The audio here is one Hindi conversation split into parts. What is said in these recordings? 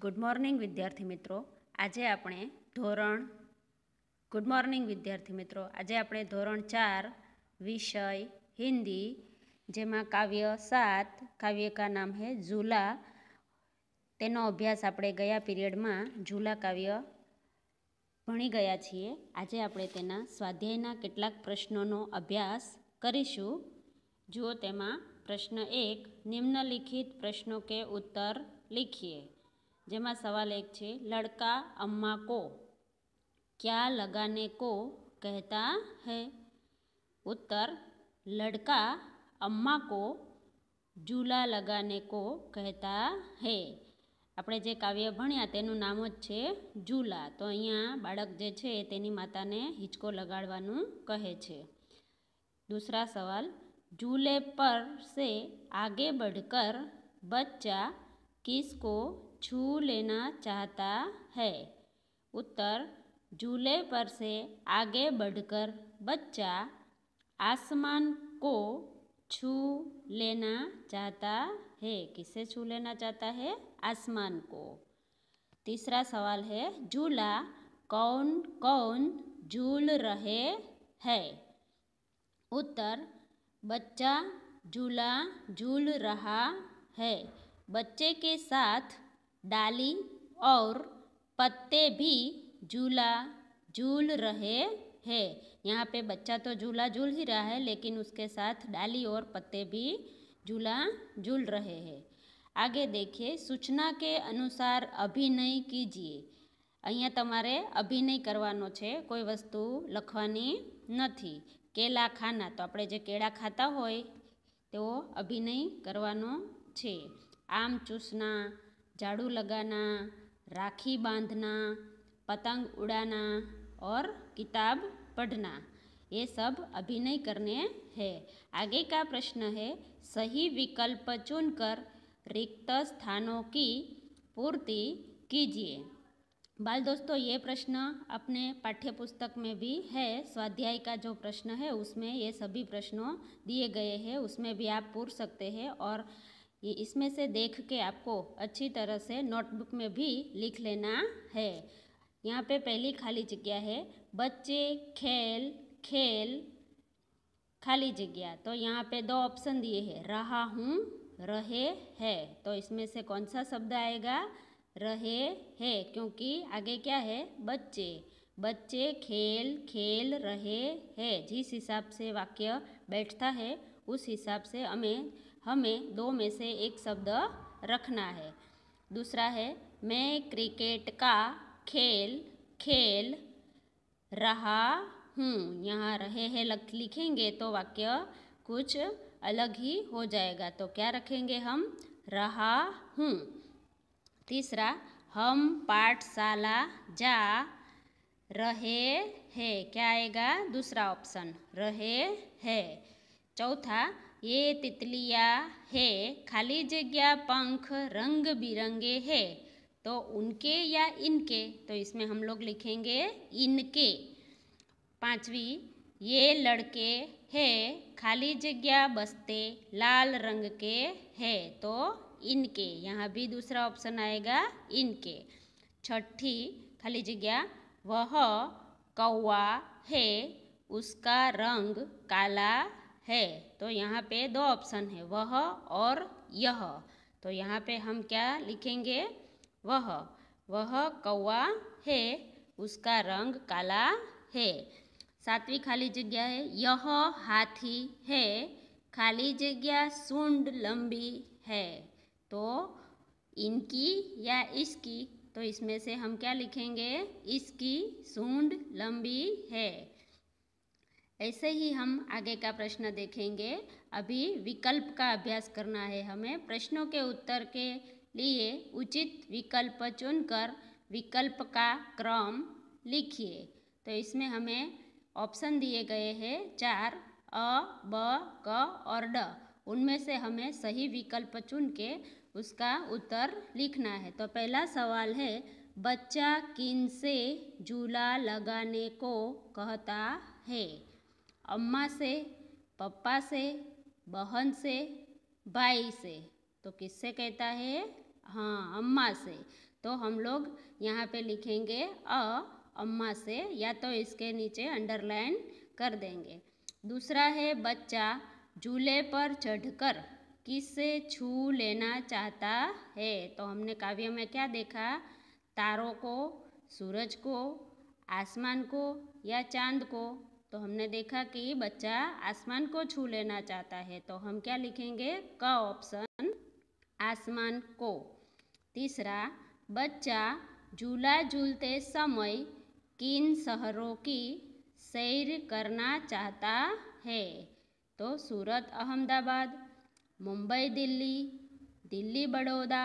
गुड मॉर्निंग विद्यार्थी मित्रों। आज આપણે ધોરણ 4 विषय हिंदी जेमा काव्य 7 काव्य का नाम है झूला तेनो अभ्यास આપણે गया पीरियड में झूला काव्य भणी गया छीए। आज આપણે तेना स्वाध्यायना કેટલાક प्रश्नों अभ्यास करीशुं। जो तेमा प्रश्न 1 निम्नलिखित प्रश्नों के उत्तर लिखिए। जेमा सवाल 1 है, लड़का अम्मा को क्या लगाने को कहता है? उत्तर, लड़का अम्मा को झूला लगाने को कहता है। આપણે જે કાવ્ય ભણ્યા તેનું નામ જ છે ઝૂલા। તો અહીંયા બાળક જે છે તેની માતાને હિંચકો લગાડવાનું કહે છે। दूसरा सवाल, झूले पर से आगे बढ़कर बच्चा किसको छू लेना चाहता है? उत्तर, झूले पर से आगे बढ़कर बच्चा आसमान को छू लेना चाहता है। किसे छू लेना चाहता है? आसमान को। तीसरा सवाल है, झूला कौन कौन झूल रहे हैं? उत्तर, बच्चा झूला झूल रहा है। बच्चे के साथ डाली और पत्ते भी झूला झूल रहे हैं। यहाँ पे बच्चा तो झूला झूल ही रहा है, लेकिन उसके साथ डाली और पत्ते भी झूला झूल रहे हैं। आगे देखिए, सूचना के अनुसार अभिनय कीजिए। अहींया तमारे अभिनय करवानो छे, कोई वस्तु लखवानी नथी। केला खाना, तो आपणे जे केळा खाता होय तो अभिनय करवानो छे। आम चूसना, झाड़ू लगाना, राखी बांधना, पतंग उड़ाना और किताब पढ़ना, ये सब अभिनय करने हैं। आगे का प्रश्न है, सही विकल्प चुनकर रिक्त स्थानों की पूर्ति कीजिए। बाल दोस्तों, ये प्रश्न अपने पाठ्य पुस्तक में भी है। स्वाध्याय का जो प्रश्न है उसमें ये सभी प्रश्नों दिए गए हैं, उसमें भी आप पूछ सकते हैं और ये इसमें से देख के आपको अच्छी तरह से नोटबुक में भी लिख लेना है। यहाँ पे पहली खाली जगह है, बच्चे खेल खेल खाली जगह। तो यहाँ पे दो ऑप्शन दिए हैं, रहा हूँ, रहे है। तो इसमें से कौन सा शब्द आएगा? रहे है, क्योंकि आगे क्या है? बच्चे। बच्चे खेल खेल रहे हैं। जिस हिसाब से वाक्य बैठता है उस हिसाब से हमें दो में से एक शब्द रखना है। दूसरा है, मैं क्रिकेट का खेल खेल रहा हूँ। यहाँ रहे हैं लिखेंगे तो वाक्य कुछ अलग ही हो जाएगा। तो क्या रखेंगे हम? रहा हूँ। तीसरा, हम पाठशाला जा रहे हैं। क्या आएगा? दूसरा ऑप्शन, रहे हैं। चौथा, ये तितलियाँ है खाली जगह पंख रंग बिरंगे है। तो उनके या इनके? तो इसमें हम लोग लिखेंगे इनके। पांचवी, ये लड़के हैं खाली जगह बस्ते लाल रंग के है। तो इनके, यहाँ भी दूसरा ऑप्शन आएगा इनके। छठी खाली जगह, वह कौवा है उसका रंग काला है। तो यहाँ पे दो ऑप्शन है, वह और यह। तो यहाँ पे हम क्या लिखेंगे? वह कौवा है उसका रंग काला है। सातवीं खाली जगह है, यह हाथी है खाली जगह सूंड लंबी है। तो इनकी या इसकी? तो इसमें से हम क्या लिखेंगे? इसकी सूंड लंबी है। ऐसे ही हम आगे का प्रश्न देखेंगे। अभी विकल्प का अभ्यास करना है हमें। प्रश्नों के उत्तर के लिए उचित विकल्प चुनकर विकल्प का क्रम लिखिए। तो इसमें हमें ऑप्शन दिए गए हैं 4, अ, ब, क और ड। उनमें से हमें सही विकल्प चुन के उसका उत्तर लिखना है। तो पहला सवाल है, बच्चा किन से झूला लगाने को कहता है? अम्मा से, पप्पा से, बहन से, भाई से। तो किससे कहता है? हाँ, अम्मा से। तो हम लोग यहाँ पे लिखेंगे अम्मा से, या तो इसके नीचे अंडरलाइन कर देंगे। दूसरा है बच्चा झूले पर चढ़कर किसे छू लेना चाहता है। तो हमने काव्य में क्या देखा, तारों को, सूरज को, आसमान को या चांद को। तो हमने देखा कि बच्चा आसमान को छू लेना चाहता है, तो हम क्या लिखेंगे, क ऑप्शन आसमान को। तीसरा, बच्चा झूला झूलते समय किन शहरों की सैर करना चाहता है। तो सूरत अहमदाबाद, मुंबई दिल्ली, दिल्ली बड़ौदा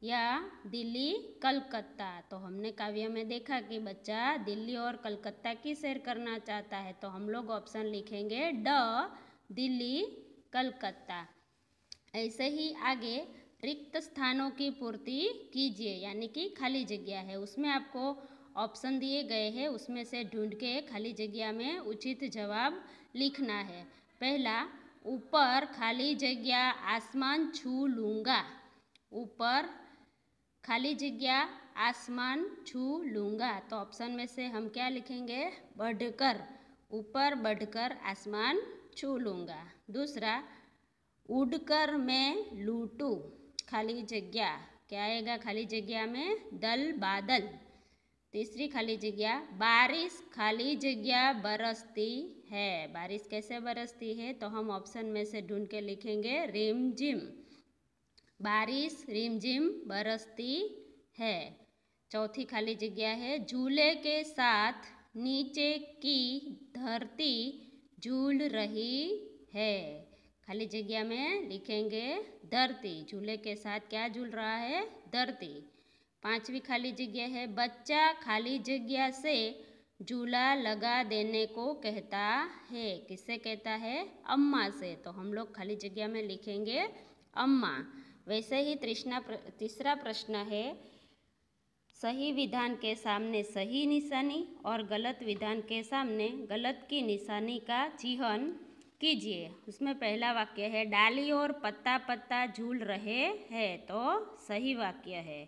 या दिल्ली कलकत्ता। तो हमने काव्य में देखा कि बच्चा दिल्ली और कलकत्ता की सैर करना चाहता है, तो हम लोग ऑप्शन लिखेंगे ड दिल्ली कलकत्ता। ऐसे ही आगे रिक्त स्थानों की पूर्ति कीजिए, यानी कि खाली जगह है, उसमें आपको ऑप्शन दिए गए हैं, उसमें से ढूंढ के खाली जगह में उचित जवाब लिखना है। पहला, ऊपर खाली जगह आसमान छू लूँगा। ऊपर खाली जगह आसमान छू लूँगा, तो ऑप्शन में से हम क्या लिखेंगे, बढ़कर, ऊपर बढ़कर आसमान छू लूँगा। दूसरा, उड़कर मैं लूटूँ, खाली जगह क्या आएगा, खाली जगह में दल बादल। तीसरी खाली जगह, बारिश खाली जगह बरसती है। बारिश कैसे बरसती है, तो हम ऑप्शन में से ढूंढ के लिखेंगे रिमझिम, बारिश रिमझिम बरसती है। चौथी खाली जगह है, झूले के साथ नीचे की धरती झूल रही है। खाली जगह में लिखेंगे धरती, झूले के साथ क्या झूल रहा है, धरती। पांचवी खाली जगह है, बच्चा खाली जगह से झूला लगा देने को कहता है। किससे कहता है, अम्मा से। तो हम लोग खाली जगह में लिखेंगे अम्मा। वैसे ही तीसरा प्रश्न है, सही विधान के सामने सही निशानी और गलत विधान के सामने गलत की निशानी का चिह्न कीजिए। उसमें पहला वाक्य है, डाली और पत्ता पत्ता झूल रहे हैं, तो सही वाक्य है।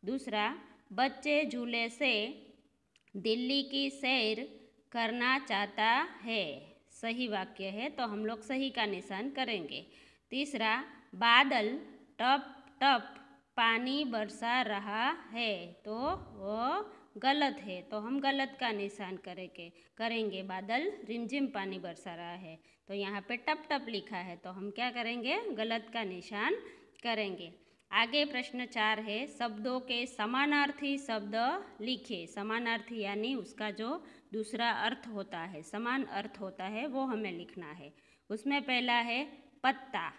दूसरा, बच्चे झूले से दिल्ली की सैर करना चाहता है, सही वाक्य है, तो हम लोग सही का निशान करेंगे। तीसरा, बादल टप टप पानी बरसा रहा है, तो वो गलत है, तो हम गलत का निशान करेंगे। बादल रिमझिम पानी बरसा रहा है, तो यहाँ पे टप टप लिखा है, तो हम क्या करेंगे, गलत का निशान करेंगे। आगे प्रश्न 4 है, शब्दों के समानार्थी शब्द लिखिए। समानार्थी यानी उसका जो दूसरा अर्थ होता है, समान अर्थ होता है, वो हमें लिखना है। उसमें पहला है पत्ता,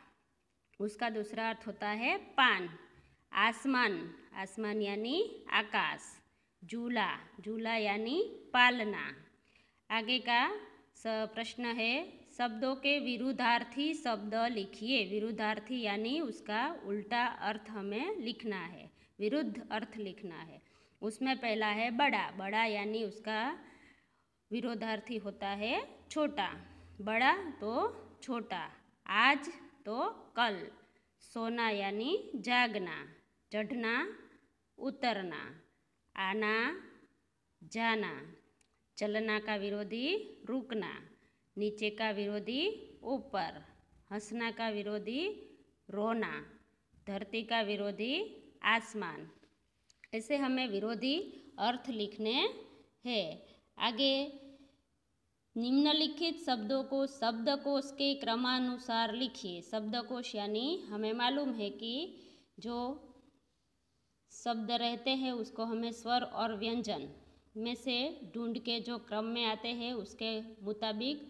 उसका दूसरा अर्थ होता है पान। आसमान, आसमान यानी आकाश। झूला, झूला यानी पालना। आगे का प्रश्न है, शब्दों के विरुद्धार्थी शब्द लिखिए। विरुद्धार्थी यानी उसका उल्टा अर्थ हमें लिखना है, विरुद्ध अर्थ लिखना है। उसमें पहला है बड़ा, बड़ा यानी उसका विरोधार्थी होता है छोटा। बड़ा तो छोटा, आज तो कल। सोना यानी जागना, चढ़ना उतरना, आना जाना। चलना का विरोधी रुकना, नीचे का विरोधी ऊपर, हंसना का विरोधी रोना, धरती का विरोधी आसमान। ऐसे हमें विरोधी अर्थ लिखने हैं। आगे निम्नलिखित शब्दों को शब्दकोश के क्रमानुसार लिखिए। शब्दकोश यानी हमें मालूम है कि जो शब्द रहते हैं उसको हमें स्वर और व्यंजन में से ढूंढ के जो क्रम में आते हैं उसके मुताबिक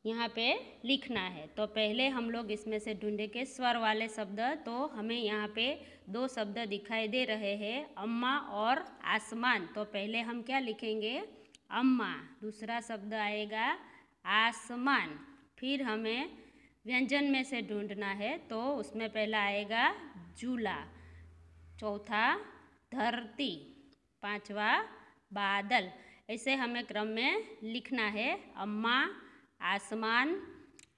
यहाँ पे लिखना है। तो पहले हम लोग इसमें से ढूंढेंगे स्वर वाले शब्द। तो हमें यहाँ पे 2 शब्द दिखाई दे रहे हैं, अम्मा और आसमान। तो पहले हम क्या लिखेंगे, अम्मा। दूसरा शब्द आएगा आसमान। फिर हमें व्यंजन में से ढूंढना है, तो उसमें पहला आएगा झूला, चौथा धरती, पांचवा बादल। ऐसे हमें क्रम में लिखना है, अम्मा, आसमान,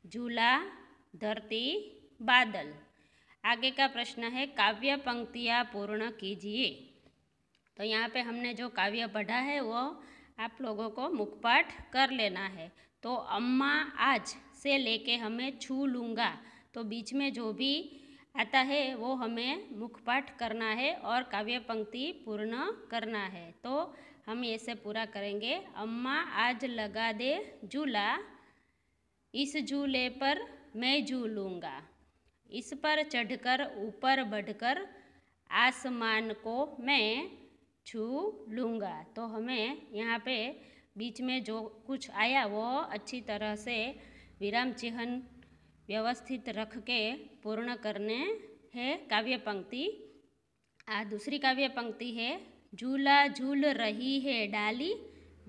झूला, धरती, बादल। आगे का प्रश्न है काव्य पंक्तियाँ पूर्ण कीजिए। तो यहाँ पे हमने जो काव्य पढ़ा है वो आप लोगों को मुखपाठ कर लेना है। तो अम्मा आज से लेके हमें छू लूँगा, तो बीच में जो भी आता है वो हमें मुखपाठ करना है और काव्य पंक्ति पूर्ण करना है। तो हम ऐसे पूरा करेंगे। अम्मा आज लगा दे झूला, इस झूले पर मैं झूलूँगा, इस पर चढ़कर ऊपर बढ़कर आसमान को मैं छू लूँगा। तो हमें यहाँ पे बीच में जो कुछ आया वो अच्छी तरह से विराम चिन्ह व्यवस्थित रख के पूर्ण करने हैं काव्य पंक्ति। दूसरी काव्य पंक्ति है झूला झूल रही है डाली,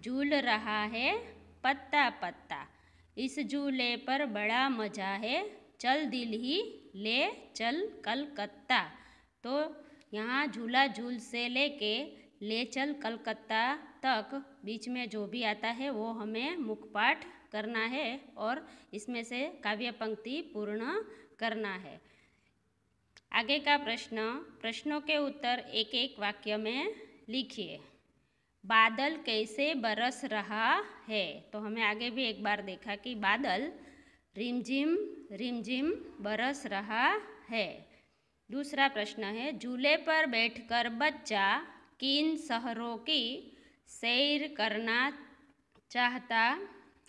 झूल रहा है पत्ता पत्ता, इस झूले पर बड़ा मज़ा है, चल दिल ही ले चल कलकत्ता। तो यहाँ झूला झूल से लेके ले चल कलकत्ता तक बीच में जो भी आता है वो हमें मुखपाठ करना है और इसमें से काव्य पंक्ति पूर्ण करना है। आगे का प्रश्नों के उत्तर एक एक वाक्य में लिखिए। बादल कैसे बरस रहा है। तो हमें आगे भी एक बार देखा कि बादल रिमझिम बरस रहा है। दूसरा प्रश्न है झूले पर बैठकर बच्चा किन शहरों की सैर करना चाहता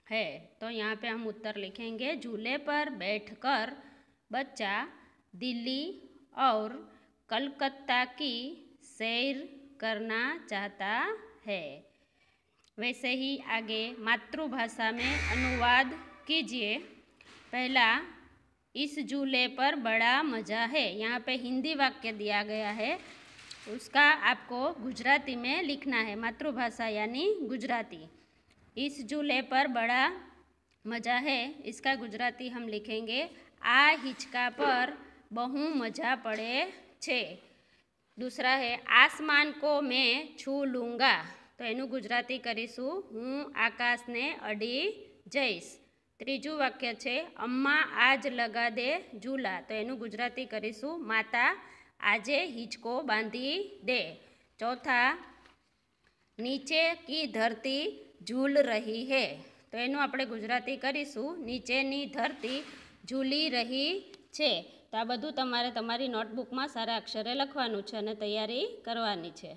है। तो यहाँ पे हम उत्तर लिखेंगे झूले पर बैठकर बच्चा दिल्ली और कलकत्ता की सैर करना चाहता है। वैसे ही आगे मातृभाषा में अनुवाद कीजिए। पहला, इस झूले पर बड़ा मज़ा है। यहाँ पे हिंदी वाक्य दिया गया है, उसका आपको गुजराती में लिखना है, मातृभाषा यानी गुजराती। इस झूले पर बड़ा मज़ा है, इसका गुजराती हम लिखेंगे आ हिचका पर बहु मजा पड़े छे। दूसरा है आसमान को मैं छू लूँगा। तो एनु गुजराती करीशू हूँ आकाश ने अडी जईश। त्रीजू वाक्य छे अम्मा आज लगा दे झूला। तो एनु गुजराती करीशू माता आजे हिचको बांधी दे। चौथा, नीचे की धरती झूल रही है। तो एनु आपणे गुजराती करीशू नीचेनी धरती झूली रही छे। तो आ बधुं तमारे तमारी नोटबुक में सारा अक्षरे लखवानुं छे अने तैयारी करवानी छे।